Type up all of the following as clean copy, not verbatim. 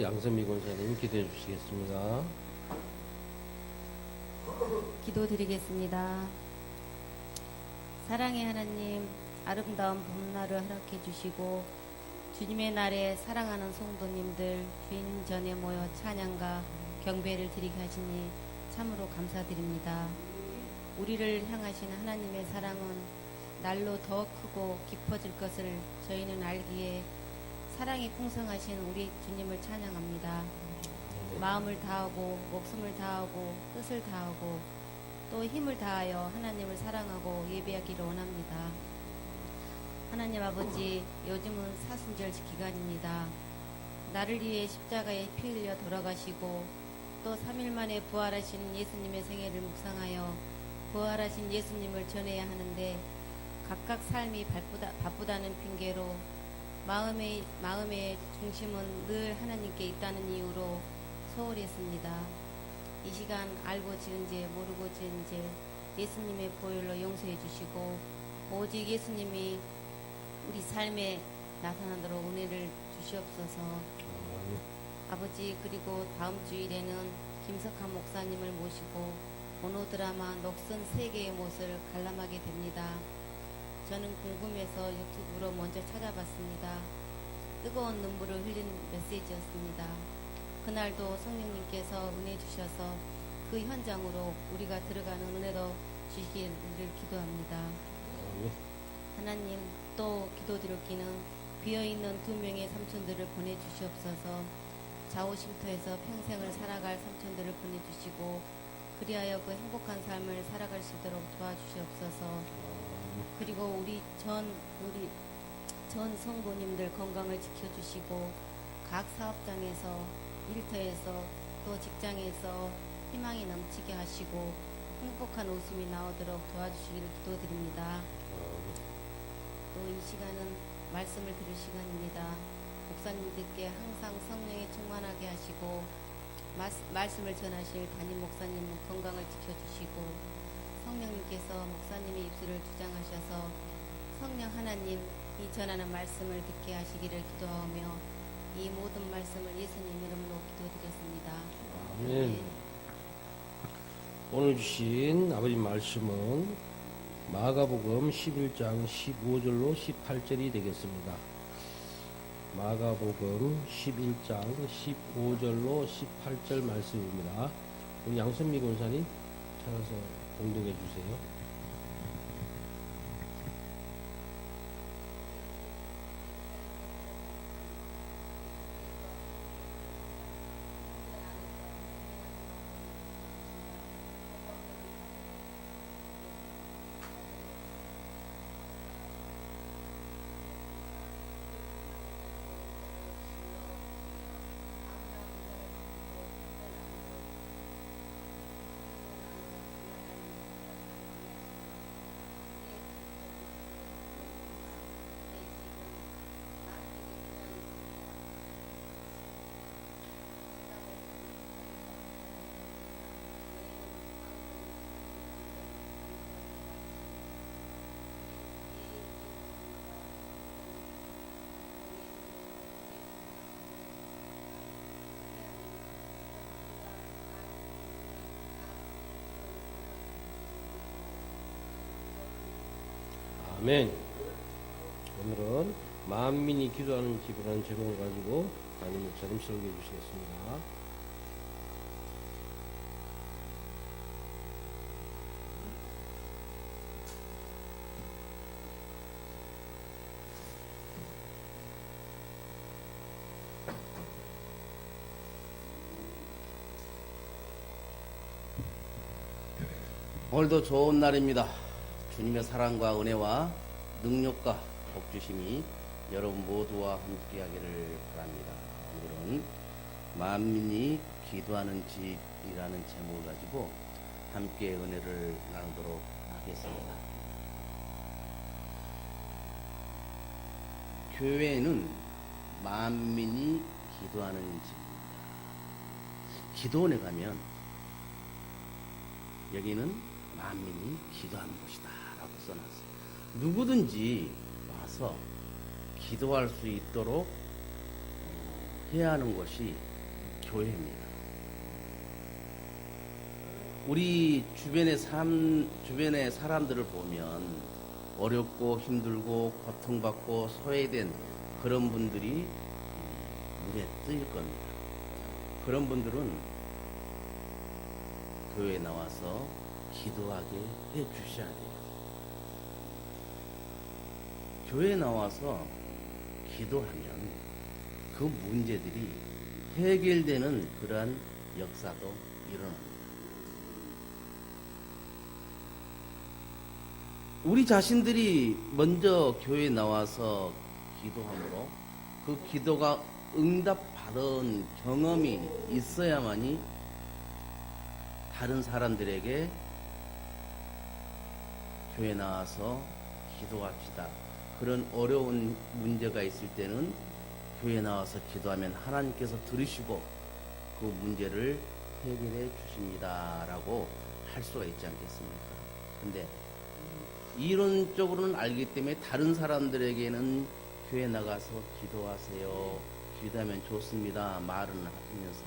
양선미 권사님 기도해 주시겠습니다. 기도드리겠습니다. 사랑의 하나님, 아름다운 봄날을 허락해 주시고 주님의 날에 사랑하는 성도님들 주인 전에 모여 찬양과 경배를 드리게 하시니 참으로 감사드립니다. 우리를 향하신 하나님의 사랑은 날로 더 크고 깊어질 것을 저희는 알기에 사랑이 풍성하신 우리 주님을 찬양합니다. 마음을 다하고 목숨을 다하고 뜻을 다하고 또 힘을 다하여 하나님을 사랑하고 예배하기를 원합니다. 하나님 아버지, 요즘은 사순절 기간입니다. 나를 위해 십자가에 피 흘려 돌아가시고 또 3일 만에 부활하신 예수님의 생애를 묵상하여 부활하신 예수님을 전해야 하는데 각각 삶이 바쁘다는 핑계로 마음의 중심은 늘 하나님께 있다는 이유로 소홀했습니다. 이 시간 알고 지은 죄 모르고 지은 죄 예수님의 보혈로 용서해 주시고 오직 예수님이 우리 삶에 나타나도록 은혜를 주시옵소서. 아버지, 그리고 다음 주일에는 김석한 목사님을 모시고 모노드라마 녹슨 세계의 못을 관람하게 됩니다. 저는 궁금해서 유튜브로 먼저 찾아봤습니다. 뜨거운 눈물을 흘린 메시지였습니다. 그날도 성령님께서 은혜 주셔서 그 현장으로 우리가 들어가는 은혜도 주시기를 기도합니다. 하나님, 또 기도드렸기는 비어있는 2명의 삼촌들을 보내주시옵소서. 좌우심터에서 평생을 살아갈 삼촌들을 보내주시고 그리하여 그 행복한 삶을 살아갈 수 있도록 도와주시옵소서. 그리고 우리 전 성도님들 건강을 지켜주시고 각 사업장에서 일터에서 또 직장에서 희망이 넘치게 하시고 행복한 웃음이 나오도록 도와주시기를 기도드립니다. 또 이 시간은 말씀을 들을 시간입니다. 목사님들께 항상 성령에 충만하게 하시고 말씀을 전하실 담임 목사님 건강을 지켜주시고 성령님께서 목사님의 입술을 주장하셔서 성령 하나님이 전하는 말씀을 듣게 하시기를 기도하며 이 모든 말씀을 예수님 이름으로 기도드렸습니다. 아멘. 오늘 주신 아버지 말씀은 마가복음 11장 15절로 18절이 되겠습니다. 마가복음 11장 15절로 18절 말씀입니다. 우리 양선미 권사님 찾아서 봉독해 주세요. 아멘. 오늘은 만민이 기도하는 집이라는 제목을 가지고 담임 목사님 설교해 주시겠습니다. 오늘도 좋은 날입니다. 주님의 사랑과 은혜와 능력과 복주심이 여러분 모두와 함께하기를 바랍니다. 오늘은 만민이 기도하는 집이라는 제목을 가지고 함께 은혜를 나누도록 하겠습니다. 교회는 만민이 기도하는 집입니다. 기도원에 가면 여기는 만민이 기도하는 곳이다 라고 써놨어요. 누구든지 와서 기도할 수 있도록 해야 하는 것이 교회입니다. 우리 주변의 사람들을 보면 어렵고 힘들고 고통받고 소외된 그런 분들이 눈에 띄일 겁니다. 그런 분들은 교회에 나와서 기도하게 해 주셔야 돼요. 교회에 나와서 기도하면 그 문제들이 해결되는 그러한 역사도 일어납니다. 우리 자신들이 먼저 교회에 나와서 기도함으로 그 기도가 응답받은 경험이 있어야만이 다른 사람들에게 교회에 나와서 기도합시다. 그런 어려운 문제가 있을 때는 교회에 나와서 기도하면 하나님께서 들으시고 그 문제를 해결해 주십니다라고 할 수가 있지 않겠습니까? 근데 이론적으로는 알기 때문에 다른 사람들에게는 교회 나가서 기도하세요. 기도하면 좋습니다. 말은 하면서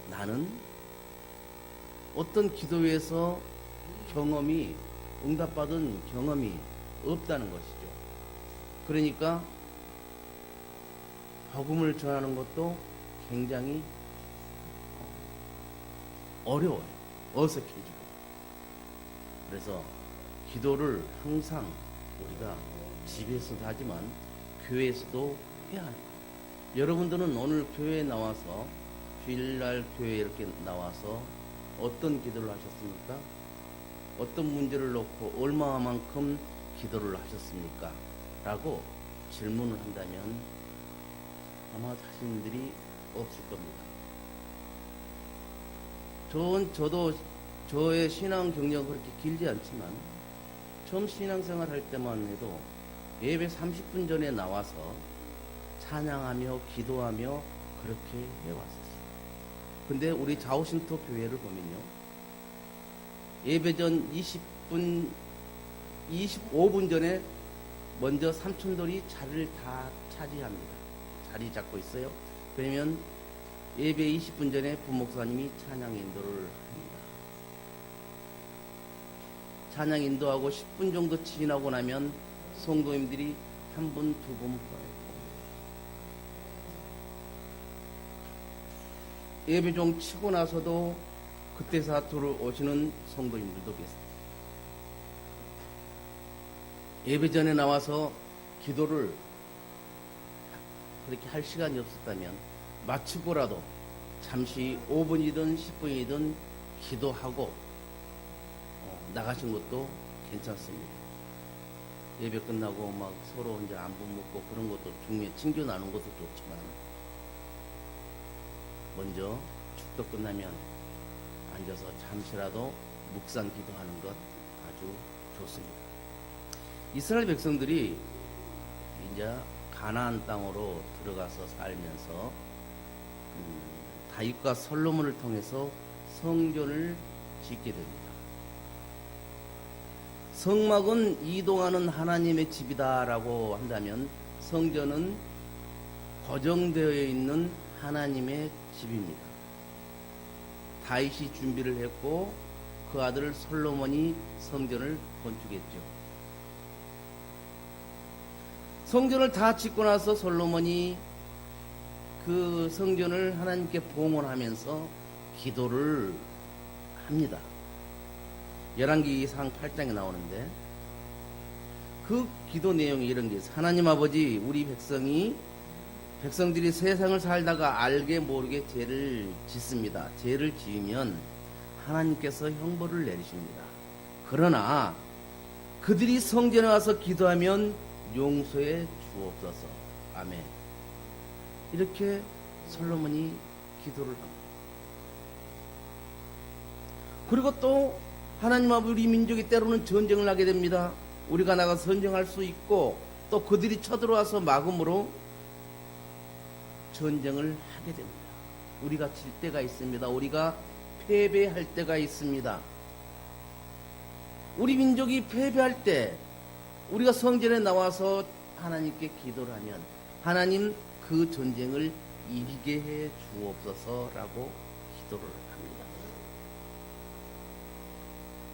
나는 어떤 기도에서 응답받은 경험이 없다는 것이죠. 그러니까 복음을 전하는 것도 굉장히 어려워요. 어색해지고. 그래서 기도를 항상 우리가 집에서도 하지만 교회에서도 해야 합니다. 여러분들은 오늘 교회에 나와서 주일날 교회에 이렇게 나와서 어떤 기도를 하셨습니까? 어떤 문제를 놓고 얼마만큼 기도를 하셨습니까? 라고 질문을 한다면 아마 자신들이 없을 겁니다. 저도 저의 신앙 경력은 그렇게 길지 않지만 처음 신앙생활 할 때만 해도 예배 30분 전에 나와서 찬양하며 기도하며 그렇게 해왔었어요. 근데 우리 자오신토 교회를 보면요, 예배 전 25분 전에 먼저 삼촌들이 자리를 다 차지합니다. 자리 잡고 있어요. 그러면 예배 20분 전에 부목사님이 찬양 인도를 합니다. 찬양 인도하고 10분 정도 지나고 나면 성도님들이 한 분, 두 분 예배 좀 치고 나서도 그때 사토로 오시는 성도님들도 계세요. 예배 전에 나와서 기도를 그렇게 할 시간이 없었다면 마치고라도 잠시 5분이든 10분이든 기도하고 나가신 것도 괜찮습니다. 예배 끝나고 막 서로 이제 안부 묻고 그런 것도 중요해. 친교 나누는 것도 좋지만 먼저 축도 끝나면 앉아서 잠시라도 묵상 기도하는 것 아주 좋습니다. 이스라엘 백성들이 이제 가나안 땅으로 들어가서 살면서 다윗과 솔로몬을 통해서 성전을 짓게 됩니다. 성막은 이동하는 하나님의 집이다라고 한다면 성전은 고정되어 있는 하나님의 집입니다. 다윗이 준비를 했고 그 아들 솔로몬이 성전을 건축했죠. 성전을 다 짓고 나서 솔로몬이 그 성전을 하나님께 봉헌하면서 기도를 합니다. 열왕기상 8장에 나오는데 그 기도 내용이 이런 게 있어요. 하나님 아버지, 우리 백성들이 세상을 살다가 알게 모르게 죄를 짓습니다. 죄를 지으면 하나님께서 형벌을 내리십니다. 그러나 그들이 성전에 와서 기도하면 용서해 주옵소서. 아멘. 이렇게 솔로몬이 기도를 합니다. 그리고 또 하나님 아버지, 우리 민족이 때로는 전쟁을 하게 됩니다. 우리가 나가서 전쟁할 수 있고 또 그들이 쳐들어와서 막음으로 전쟁을 하게 됩니다. 우리가 질 때가 있습니다. 우리가 패배할 때가 있습니다. 우리 민족이 패배할 때 우리가 성전에 나와서 하나님께 기도를 하면 하나님 그 전쟁을 이기게 해 주옵소서라고 기도를 합니다.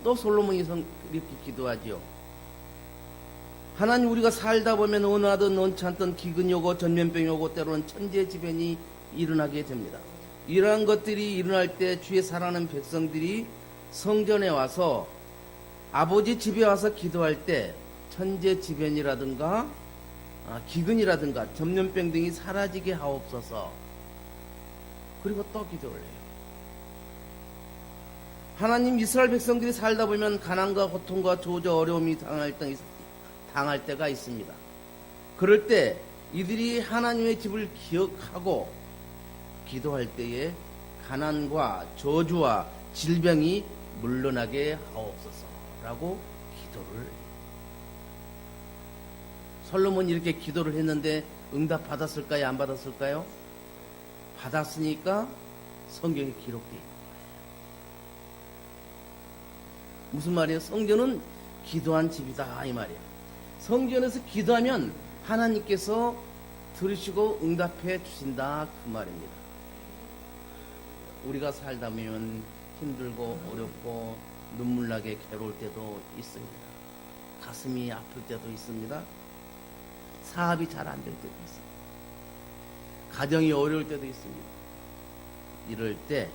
또 솔로몬이 이렇게 기도하지요. 하나님, 우리가 살다 보면 원하든 원치 않던 기근이 오고 전염병이 오고 때로는 천재지변이 일어나게 됩니다. 이러한 것들이 일어날 때 주의 사랑하는 백성들이 성전에 와서 아버지 집에 와서 기도할 때 천재지변이라든가 기근이라든가 전염병 등이 사라지게 하옵소서. 그리고 또 기도를 해요. 하나님, 이스라엘 백성들이 살다 보면 가난과 고통과 저주 어려움이 당할 때가 있습니다. 그럴 때 이들이 하나님의 집을 기억하고 기도할 때에 가난과 저주와 질병이 물러나게 하옵소서라고 기도를 해요. 솔로몬이 이렇게 기도를 했는데 응답 받았을까요? 안 받았을까요? 받았으니까 성경에 기록되어 있는 거예요. 무슨 말이에요? 성전은 기도한 집이다 이 말이에요. 성전에서 기도하면 하나님께서 들으시고 응답해 주신다 그 말입니다. 우리가 살다 보면 힘들고 어렵고 눈물 나게 괴로울 때도 있습니다. 가슴이 아플 때도 있습니다. 사업이 잘 안 될 때도 있습니다. 가정이 어려울 때도 있습니다. 이럴 때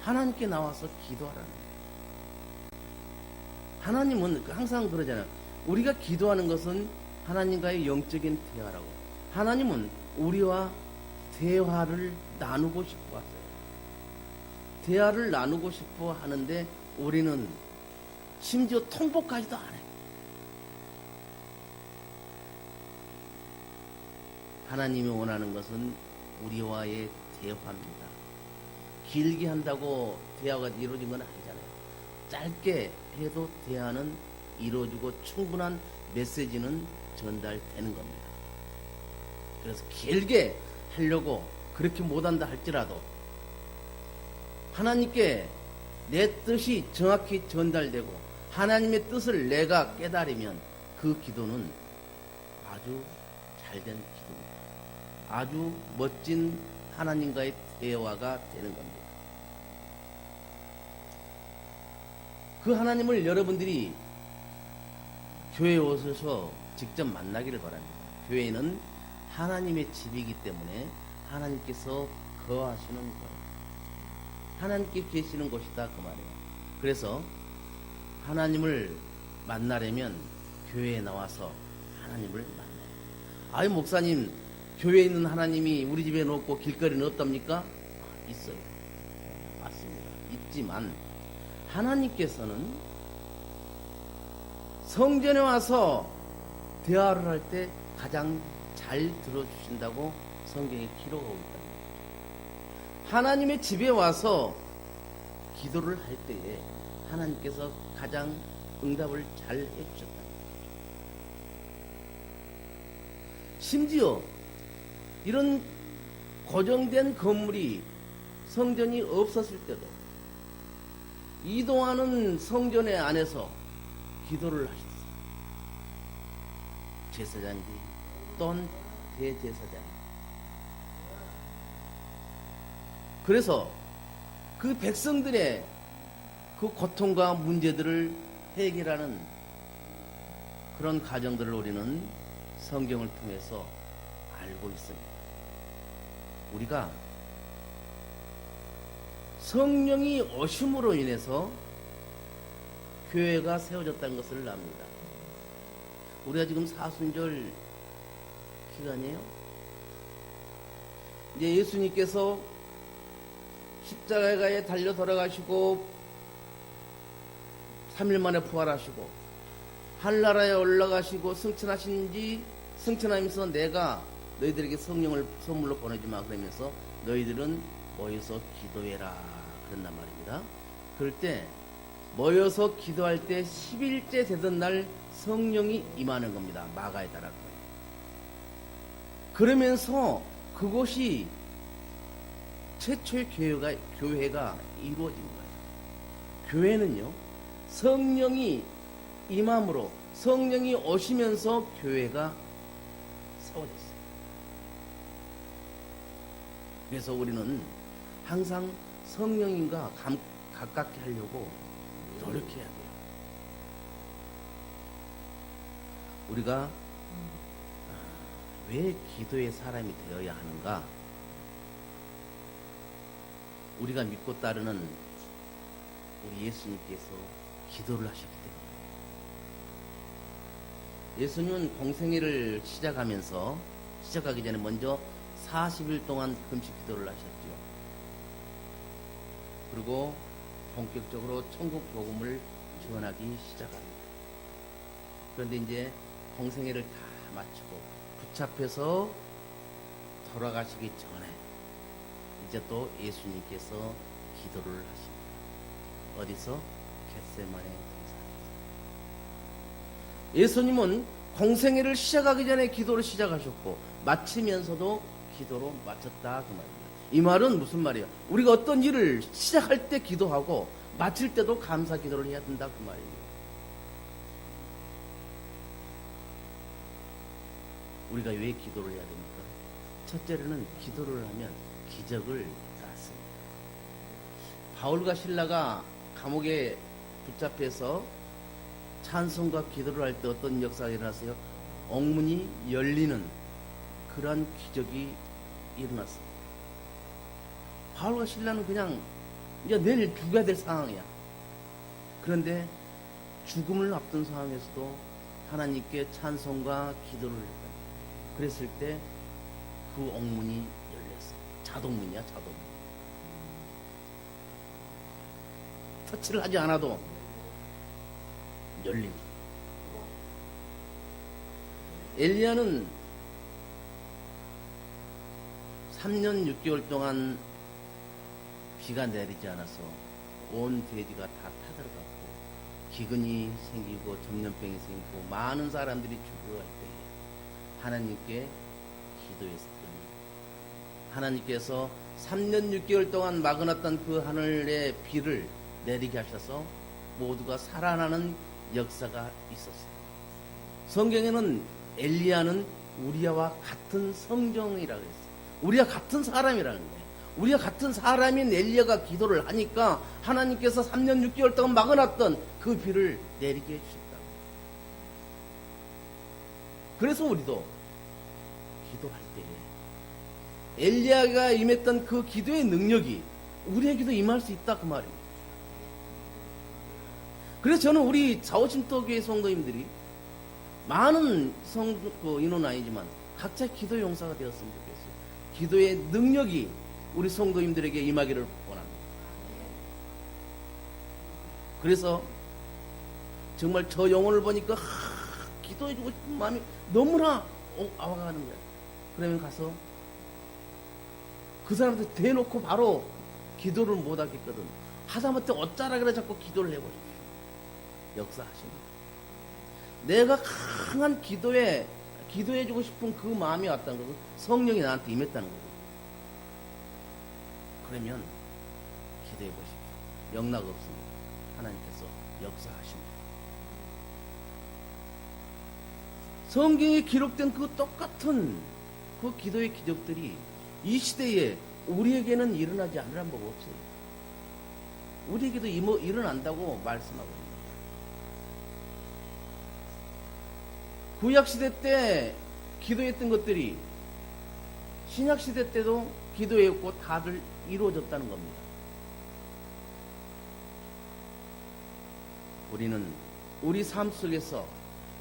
하나님께 나와서 기도하라는 거예요. 하나님은 항상 그러잖아요. 우리가 기도하는 것은 하나님과의 영적인 대화라고. 하나님은 우리와 대화를 나누고 싶어 하세요. 대화를 나누고 싶어 하는데 우리는 심지어 통보까지도 안 해요. 하나님이 원하는 것은 우리와의 대화입니다. 길게 한다고 대화가 이루어진 건 아니잖아요. 짧게 해도 대화는 이루어지고 충분한 메시지는 전달되는 겁니다. 그래서 길게 하려고 그렇게 못한다 할지라도 하나님께 내 뜻이 정확히 전달되고 하나님의 뜻을 내가 깨달으면 그 기도는 아주 잘된 기도입니다. 아주 멋진 하나님과의 대화가 되는 겁니다. 그 하나님을 여러분들이 교회에 오셔서 직접 만나기를 바랍니다. 교회는 하나님의 집이기 때문에 하나님께서 거하시는 것, 하나님께 계시는 곳이다 그 말이에요. 그래서 하나님을 만나려면 교회에 나와서 하나님을 만나요. 아이 목사님, 교회에 있는 하나님이 우리 집에는 없고 길거리는 없답니까? 있어요. 맞습니다. 있지만 하나님께서는 성전에 와서 대화를 할 때 가장 잘 들어주신다고 성경에 기록하고 있답니다. 하나님의 집에 와서 기도를 할 때에 하나님께서 가장 응답을 잘 해주셨다. 심지어 이런 고정된 건물이 성전이 없었을 때도 이동하는 성전의 안에서 기도를 하셨어요. 제사장인지 또는 대제사장. 그래서 그 백성들의 그 고통과 문제들을 해결하는 그런 과정들을 우리는 성경을 통해서 알고 있습니다. 우리가 성령이 오심으로 인해서 교회가 세워졌다는 것을 압니다. 우리가 지금 사순절 기간이에요. 이제 예수님께서 십자가에 달려 돌아가시고 3일 만에 부활하시고 하늘나라에 올라가시고 승천하면서 내가 너희들에게 성령을 선물로 보내주마 그러면서 너희들은 모여서 기도해라 그런단 말입니다. 그럴 때 모여서 기도할 때 10일째 되던 날 성령이 임하는 겁니다. 마가에 따라. 그러면서 그곳이 최초의 교회가 이루어진 거예요. 교회는요, 성령이 임함으로 성령이 오시면서 교회가 세워졌어요. 그래서 우리는 항상 성령님과 가깝게 하려고 노력해야 돼요. 우리가 왜 기도의 사람이 되어야 하는가? 우리가 믿고 따르는 우리 예수님께서 기도를 하셨기 때문에. 예수님은 공생애를 시작하기 전에 먼저 40일 동안 금식 기도를 하셨죠. 그리고 본격적으로 천국 복음을 전하기 시작합니다. 그런데 이제 공생애를 다 마치고 붙잡혀서 돌아가시기 전에 이제 또 예수님께서 기도를 하십니다. 어디서? 겟세마네 동산에서. 예수님은 공생애를 시작하기 전에 기도를 시작하셨고 마치면서도 기도로 마쳤다 그 말입니다. 이 말은 무슨 말이에요? 우리가 어떤 일을 시작할 때 기도하고 마칠 때도 감사 기도를 해야 된다 그 말입니다. 우리가 왜 기도를 해야 됩니까? 첫째로는 기도를 하면 기적을 낳습니다. 바울과 실라가 감옥에 붙잡혀서 찬송과 기도를 할 때 어떤 역사가 일어났어요? 옥문이 열리는 그러한 기적이 일어났어요. 바울과 실라는 그냥 이제 내일 죽어야 될 상황이야. 그런데 죽음을 앞둔 상황에서도 하나님께 찬송과 기도를 했다. 그랬을 때 그 옥문이 열렸어요. 자동문이야, 자동문. 터치를 하지 않아도 열립니다. 엘리야는 3년 6개월 동안 비가 내리지 않아서 온 대지가 다 타들어갔고 기근이 생기고 전염병이 생기고 많은 사람들이 죽어갈 때에 하나님께 기도했더니 하나님께서 3년 6개월 동안 막아놨던 그 하늘의 비를 내리게 하셔서 모두가 살아나는 역사가 있었어요. 성경에는 엘리야는 우리와 같은 성정이라고 했어요. 우리와 같은 사람이라는 거예요. 우리가 같은 사람인 엘리야가 기도를 하니까 하나님께서 3년 6개월 동안 막아놨던 그 비를 내리게 해주셨다. 그래서 우리도 기도할 때에 엘리야가 임했던 그 기도의 능력이 우리에게도 임할 수 있다 그 말입니다. 그래서 저는 우리 자오신토교회 성도님들이 많은 인원은 아니지만 각자 기도 용사가 되었으면 좋겠어요. 기도의 능력이 우리 성도님들에게 임하기를 원합니다. 그래서 정말 저 영혼을 보니까 기도해주고 싶은 마음이 너무나 아와가는 거예요. 그러면 가서 그 사람한테 대놓고 바로 기도를 못 하겠거든. 하다못해 어쩌라 그래 자꾸 기도를 해보십시오. 역사하십니다. 내가 강한 기도해주고 싶은 그 마음이 왔다는 것은 성령이 나한테 임했다는 거예요. 그러면 기도해 보십시오. 영락 없습니다. 하나님께서 역사하십니다. 성경에 기록된 그 똑같은 그 기도의 기적들이 이 시대에 우리에게는 일어나지 않으란 법 없어요. 우리에게도 일어난다고 말씀하고 있습니다. 구약시대 때 기도했던 것들이 신약시대 때도 기도했고 다들 이루어졌다는 겁니다. 우리는 우리 삶 속에서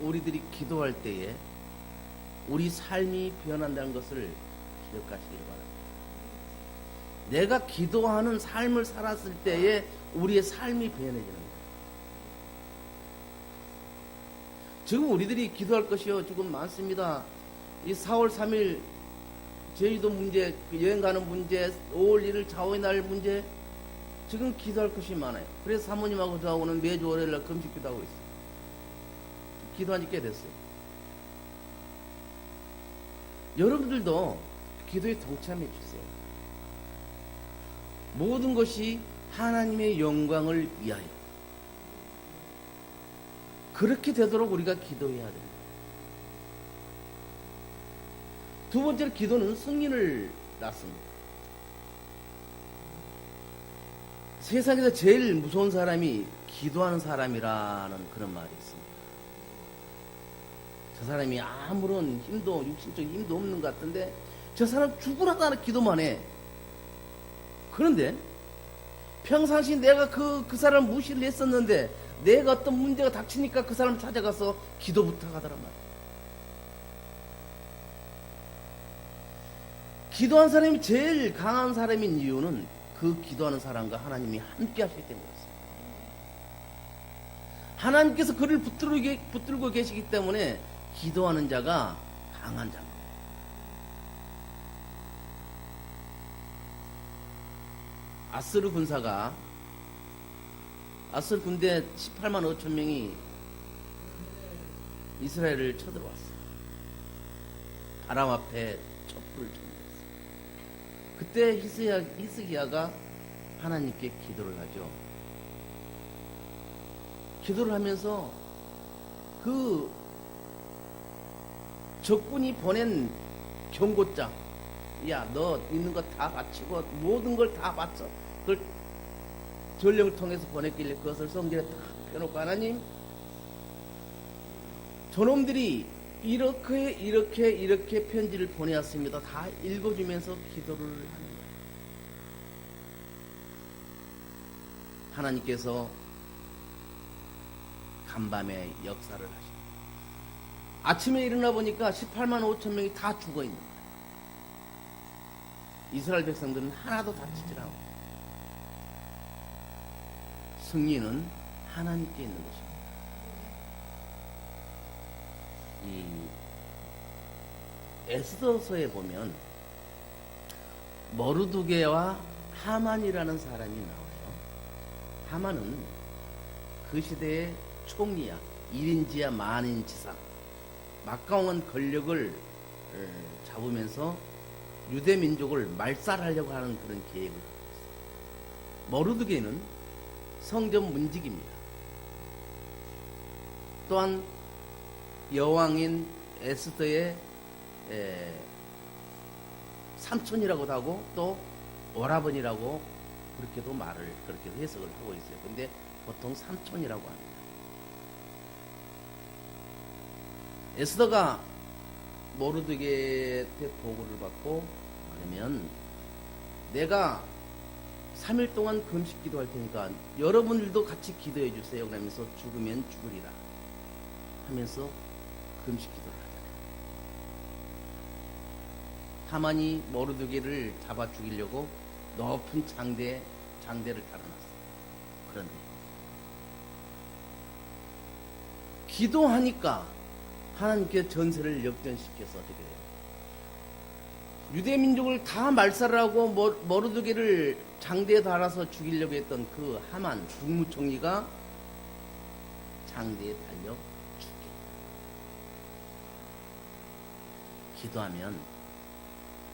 우리들이 기도할 때에 우리 삶이 변한다는 것을 기억하시길 바랍니다. 내가 기도하는 삶을 살았을 때에 우리의 삶이 변해지는 거예요. 지금 우리들이 기도할 것이요 지금 많습니다. 이 4월 3일 제주도 문제, 여행 가는 문제, 5월 1일 자오의 날 문제, 지금 기도할 것이 많아요. 그래서 사모님하고 저하고는 매주 월요일날 금식 기도하고 있어요. 기도한 지 꽤 됐어요. 여러분들도 기도에 동참해 주세요. 모든 것이 하나님의 영광을 위하여. 그렇게 되도록 우리가 기도해야 됩니다. 두 번째로 기도는 승리를 낳습니다. 세상에서 제일 무서운 사람이 기도하는 사람이라는 그런 말이 있습니다. 저 사람이 아무런 힘도, 육신적 힘도 없는 것 같은데 저 사람 죽으라고 기도만 해. 그런데 평상시 내가 그 사람 무시를 했었는데 내가 어떤 문제가 닥치니까 그 사람 찾아가서 기도 부탁하더란 말이야. 기도한 사람이 제일 강한 사람인 이유는 그 기도하는 사람과 하나님이 함께 하시기 때문이었어요. 하나님께서 그를 붙들고 계시기 때문에 기도하는 자가 강한 자입니다. 아스르 군사가 아스르 군대 18만 5천 명이 이스라엘을 쳐들어왔어요. 바람 앞에 촛불을 쳤어요. 그때 히스기야가 하나님께 기도를 하죠. 기도를 하면서 그 적군이 보낸 경고장, 야, 너 있는 거 다 바치고 모든 걸 다 바쳐. 그걸 전령을 통해서 보냈길래 그것을 성경에 딱 펴놓고, 하나님, 저놈들이 이렇게 편지를 보내왔습니다. 다 읽어주면서 기도를 하는 거예요. 하나님께서 간밤에 역사를 하십니다. 아침에 일어나 보니까 18만 5천 명이 다 죽어 있는 거예요. 이스라엘 백성들은 하나도 다치지 않고. 승리는 하나님께 있는 것입니다. 이 에스더서에 보면 머르두게와 하만이라는 사람이 나와요. 하만은 그 시대의 총리야, 1인지야 만인지사, 막강한 권력을 잡으면서 유대 민족을 말살하려고 하는 그런 계획을 갖고 있어요. 머르두게는 성전 문직입니다. 또한 여왕인 에스더의 삼촌이라고도 하고 또 오라버니라고 그렇게도 그렇게 해석을 하고 있어요. 근데 보통 삼촌이라고 합니다. 에스더가 모르드게한테 보고를 받고, 그러면 내가 3일 동안 금식 기도할 테니까 여러분들도 같이 기도해 주세요. 그러면서 죽으면 죽으리라 하면서 금식 기도를 하잖아요. 하만이 모르드게를 잡아 죽이려고 높은 장대를 달아놨어요. 그런데 기도하니까 하나님께 전세를 역전시켜서 어떻게 돼요? 유대 민족을 다 말살하고 모르드게를 장대에 달아서 죽이려고 했던 그 하만 국무총리가 장대에 달려 죽게. 기도하면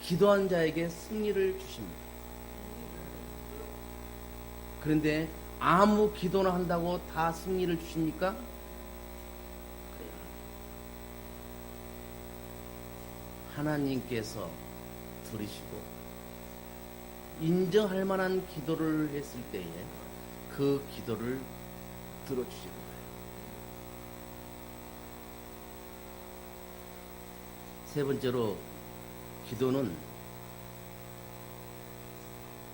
기도한 자에게 승리를 주십니다. 그런데 아무 기도나 한다고 다 승리를 주십니까? 그래요. 하나님께서 들으시고 인정할 만한 기도를 했을 때에 그 기도를 들어주시는 거예요. 세 번째로, 기도는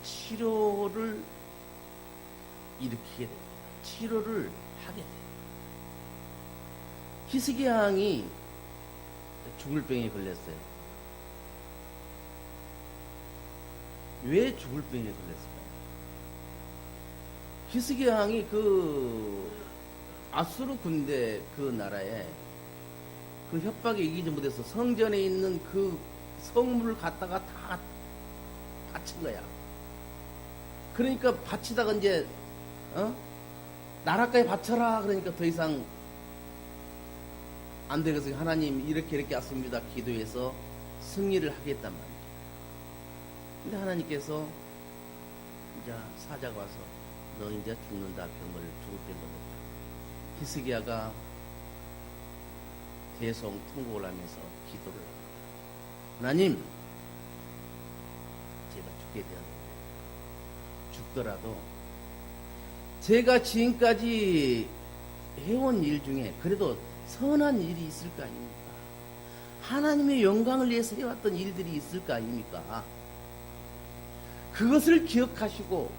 치료를 일으키게 됩니다. 치료를 하게 돼요. 히스기야 왕이 죽을 병에 걸렸어요. 왜 죽을 병에 걸렸을까요? 히스기야 왕이 그 아수르 군대 그 나라에 그 협박에 이기지 못해서 성전에 있는 그 성물을 갖다가 다 바친 거야. 그러니까 바치다가 이제 나라까지 바쳐라 그러니까 더 이상 안 되겠어요. 하나님 이렇게 왔습니다. 기도해서 승리를 하겠단 말이에요. 근데 하나님께서 이제 사자가 와서 너 이제 죽는다, 병을 죽을 병을 먹다. 히스기야가 대성 통곡을 하면서 기도를 합니다. 하나님, 제가 죽게 되었는데 죽더라도 제가 지금까지 해온 일 중에 그래도 선한 일이 있을 거 아닙니까? 하나님의 영광을 위해서 해왔던 일들이 있을 거 아닙니까? 그것을 기억하시고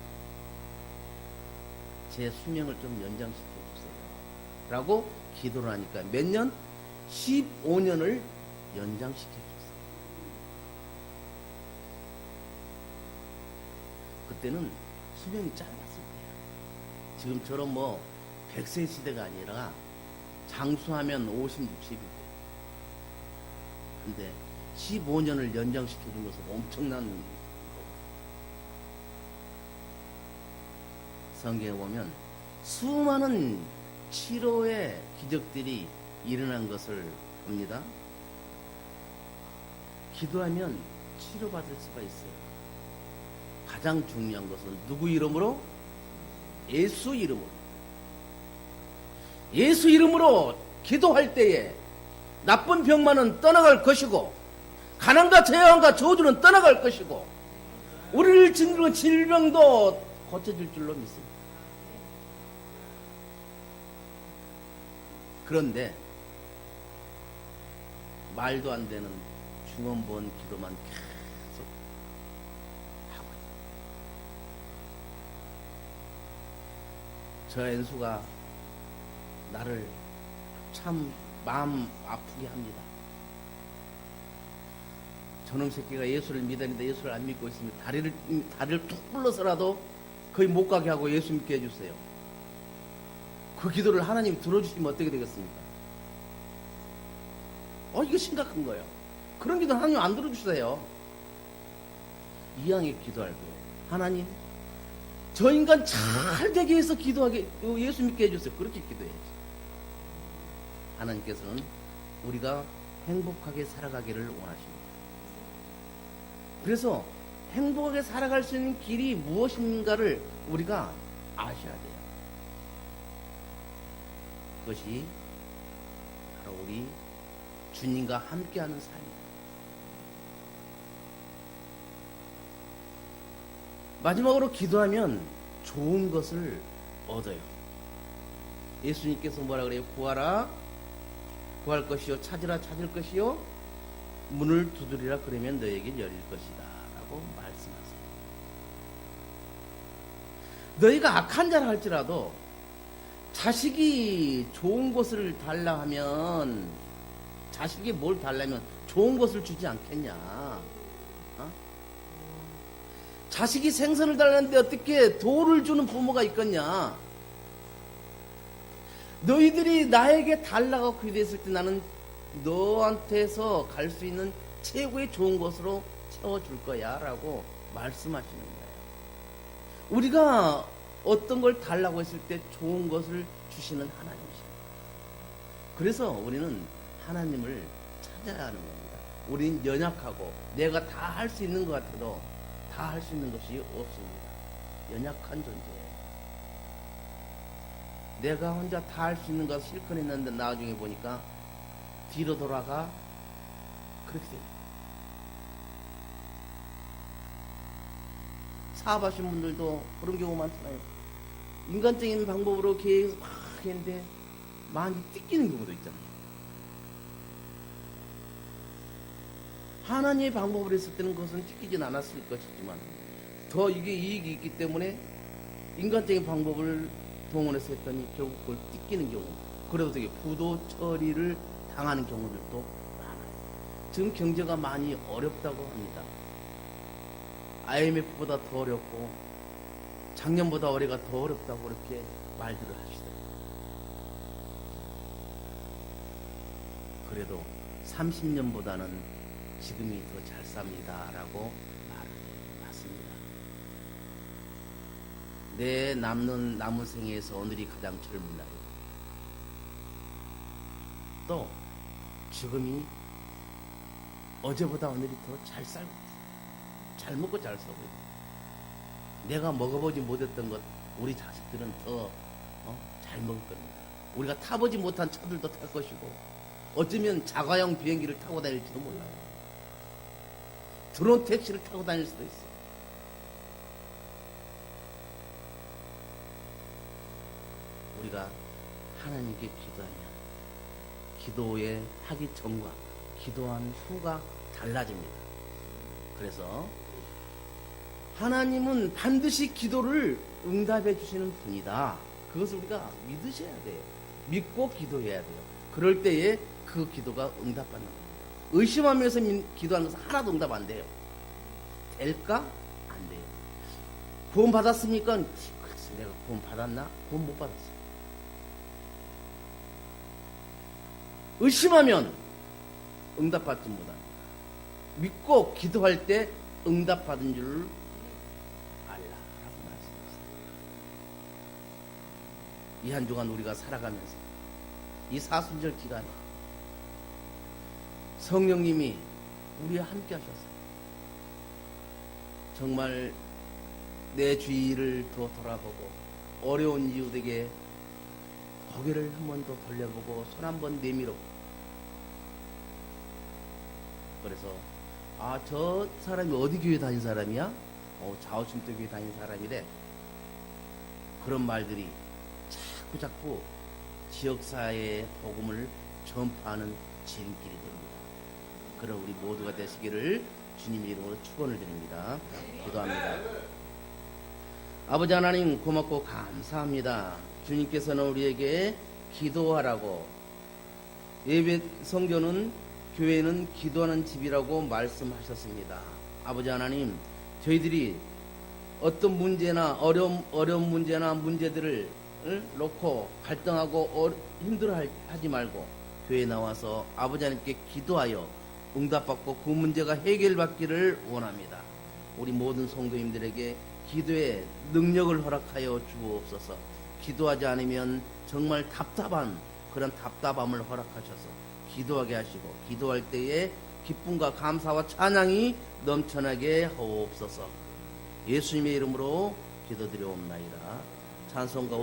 제 수명을 좀 연장시켜 주세요 라고 기도를 하니까 몇 년? 15년을 연장시켜 줬어요. 그때는 수명이 짧았을 때예요. 지금처럼 뭐 100세 시대가 아니라 장수하면 50, 60일 때. 근데 15년을 연장시켜 준 것은 엄청난 거예요. 성경에 보면 수많은 치료의 기적들이 일어난 것을 봅니다. 기도하면 치료받을 수가 있어요. 가장 중요한 것은 누구 이름으로? 예수 이름으로. 예수 이름으로 기도할 때에 나쁜 병만은 떠나갈 것이고 가난과 재앙과 저주는 떠나갈 것이고 우리를 짓누르는 질병도 고쳐질 줄로 믿습니다. 그런데 말도 안 되는 중원본 기도만 계속 하고 있어요. 저 엔수가 나를 참 마음 아프게 합니다. 저놈 새끼가 예수를 믿었는데 예수를 안 믿고 있으면 다리를 툭 불러서라도 거의 못 가게 하고 예수 믿게 해주세요. 그 기도를 하나님이 들어주시면 어떻게 되겠습니까? 이거 심각한 거예요. 그런 기도 하나님 안 들어주세요. 이왕에 기도할 거예요. 하나님, 저 인간 잘 되게 해서 기도하게, 예수 믿게 해주세요. 그렇게 기도해야지. 하나님께서는 우리가 행복하게 살아가기를 원하십니다. 그래서 행복하게 살아갈 수 있는 길이 무엇인가를 우리가 아셔야 돼요. 그것이 바로 우리 주님과 함께하는 삶입니다. 마지막으로 기도하면 좋은 것을 얻어요. 예수님께서 뭐라 그래요? 구하라, 구할 것이요, 찾으라, 찾을 것이요, 문을 두드리라, 그러면 너에게 열릴 것이다 라고 말씀하세요. 너희가 악한 자라 할지라도 자식이 좋은 것을 달라 하면, 자식이 뭘 달라면 좋은 것을 주지 않겠냐? 자식이 생선을 달라는데 어떻게 돌을 주는 부모가 있겠냐? 너희들이 나에게 달라고 기도했을 때 나는 너한테서 갈 수 있는 최고의 좋은 것으로 채워줄 거야 라고 말씀하시는 거예요. 우리가 어떤 걸 달라고 했을 때 좋은 것을 주시는 하나님이십니다. 그래서 우리는 하나님을 찾아야 하는 겁니다. 우리는 연약하고 내가 다 할 수 있는 것 같아도 다 할 수 있는 것이 없습니다. 연약한 존재예요. 내가 혼자 다 할 수 있는 것을 실컷 했는데 나중에 보니까 뒤로 돌아가 그렇게 됩니다. 사업하신 분들도 그런 경우 많잖아요. 인간적인 방법으로 계속 막 했는데 많이 뜯기는 경우도 있잖아요. 하나님의 방법으로 했을 때는 그것은 뜯기진 않았을 것이지만 더 이게 이익이 있기 때문에 인간적인 방법을 동원해서 했더니 결국 그걸 뜯기는 경우, 그래도 되게 부도 처리를 당하는 경우들도 많아요. 지금 경제가 많이 어렵다고 합니다. IMF보다 더 어렵고 작년보다 올해가 더 어렵다고 그렇게 말들을 하시더라고요. 그래도 30년보다는 지금이 더 잘 삽니다 라고 말을 맞습니다. 내 남은 생에서 오늘이 가장 젊은 날이고 또 지금이 어제보다 오늘이 더 잘 살고 잘 먹고 잘 살고 내가 먹어보지 못했던 것 우리 자식들은 더 잘 먹을 겁니다. 우리가 타보지 못한 차들도 탈 것이고 어쩌면 자가용 비행기를 타고 다닐지도 몰라요. 드론 택시를 타고 다닐 수도 있어요. 우리가 하나님께 기도하면 기도의 하기 전과 기도한 후가 달라집니다. 그래서 하나님은 반드시 기도를 응답해 주시는 분이다. 그것을 우리가 믿으셔야 돼요. 믿고 기도해야 돼요. 그럴 때에 그 기도가 응답받는 겁니다. 의심하면서 기도하는 것은 하나도 응답 안 돼요. 될까? 안 돼요. 구원 받았습니까? 글쎄, 내가 구원 받았나? 구원 못 받았어요. 의심하면 응답받지 못합니다. 믿고 기도할 때 응답받은 줄 알라라고 말씀하셨습니다. 이 한 주간 우리가 살아가면서 이 사순절 기간에 성령님이 우리와 함께 하셨어요. 정말 내 주위를 더 돌아보고 어려운 이웃에게 고개를 한 번 더 돌려보고 손 한 번 내밀어. 그래서 저 사람이 어디 교회 다닌 사람이야? 좌우침도 교회 다닌 사람이래. 그런 말들이 자꾸 지역사회의 복음을 전파하는 지름길이 됩니다. 그런 우리 모두가 되시기를 주님의 이름으로 축원을 드립니다. 기도합니다. 아버지 하나님 고맙고 감사합니다. 주님께서는 우리에게 기도하라고, 예배 성경은 교회는 기도하는 집이라고 말씀하셨습니다. 아버지 하나님, 저희들이 어떤 문제나 어려운 문제나 문제들을 놓고 갈등하고 힘들어하지 말고 교회에 나와서 아버지 하나님께 기도하여 응답받고 그 문제가 해결받기를 원합니다. 우리 모든 성도님들에게 기도의 능력을 허락하여 주옵소서. 기도하지 않으면 정말 답답한 그런 답답함을 허락하셔서 기도하게 하시고, 기도할 때에 기쁨과 감사와 찬양이 넘쳐나게 하옵소서. 예수님의 이름으로 기도드려옵나이다. 찬송가